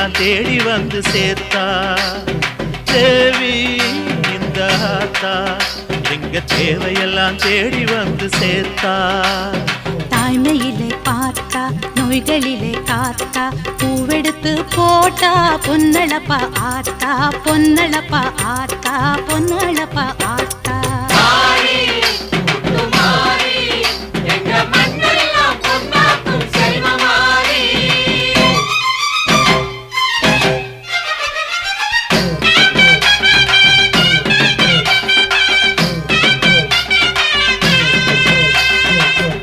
தேவையெல்லாம் தேடி வந்து சேர்த்தா. தேவி இந்த ஆத்தா எங்க தேவையெல்லாம் தேடி வந்து சேர்த்தா. தாய்மையிலே பார்த்தா நோய்களிலே காத்தா பூவெடுத்து போட்டா பொன்னளப்பா ஆத்தா பொன்னளப்பா ஆத்தா பொன்னளப்பா ஆத்தா.